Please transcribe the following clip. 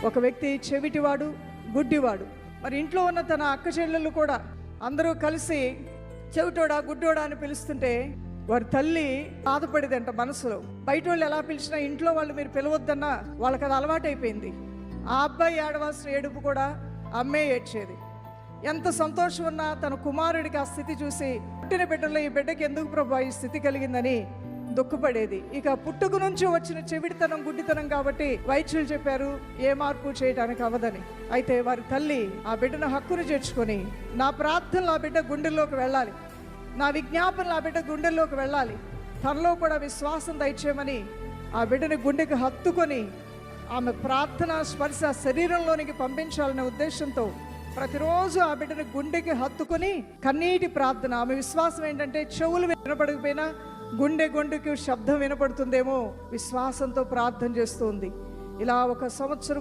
ఒక వ్యక్తి చెవిటివాడు, గుడ్డివాడు. మరి ఇంట్లో ఉన్న తన అక్క చెల్లెళ్ళు కూడా అందరూ కలిసి చెవిటోడా గుడ్డోడా అని పిలుస్తుంటే వారి తల్లి బాధపడేదంట మనసులో. బయట వాళ్ళు ఎలా పిలిచినా ఇంట్లో వాళ్ళు మీరు పిలవద్దన్నా వాళ్ళకి అది అలవాటైపోయింది. ఆ అబ్బాయి ఏడవాల్సిన ఏడుపు కూడా అమ్మే ఏడ్చేది. ఎంత సంతోషం ఉన్నా తన కుమారుడికి ఆ స్థితి చూసి పుట్టిన బిడ్డలో ఈ బిడ్డకి ఎందుకు ప్రభా ఈ స్థితి కలిగిందని దుఃఖపడేది. ఇక పుట్టుక నుంచి వచ్చిన చెవిడితనం, గుడ్డితనం కాబట్టి వైద్యులు చెప్పారు ఏ మార్పు చేయడానికి అవ్వదని. అయితే వారి తల్లి ఆ బిడ్డను హక్కును చేర్చుకొని, నా ప్రార్థనలు ఆ బిడ్డ గుండెల్లోకి వెళ్ళాలి, నా విజ్ఞాపనలు ఆ బిడ్డ గుండెల్లోకి వెళ్ళాలి, తనలో కూడా విశ్వాసం దయచేయమని ఆ బిడ్డని గుండెకి హత్తుకొని ఆమె ప్రార్థన స్పర్శ శరీరంలోనికి పంపించాలనే ఉద్దేశంతో ప్రతిరోజు ఆ బిడ్డని గుండెకి హత్తుకొని కన్నీటి ప్రార్థన. ఆమె విశ్వాసం ఏంటంటే చెవులు వినపడకపోయినా గుండెకి శబ్దం వినపడుతుందేమో విశ్వాసంతో ప్రార్థన చేస్తుంది. ఇలా 1 సంవత్సరం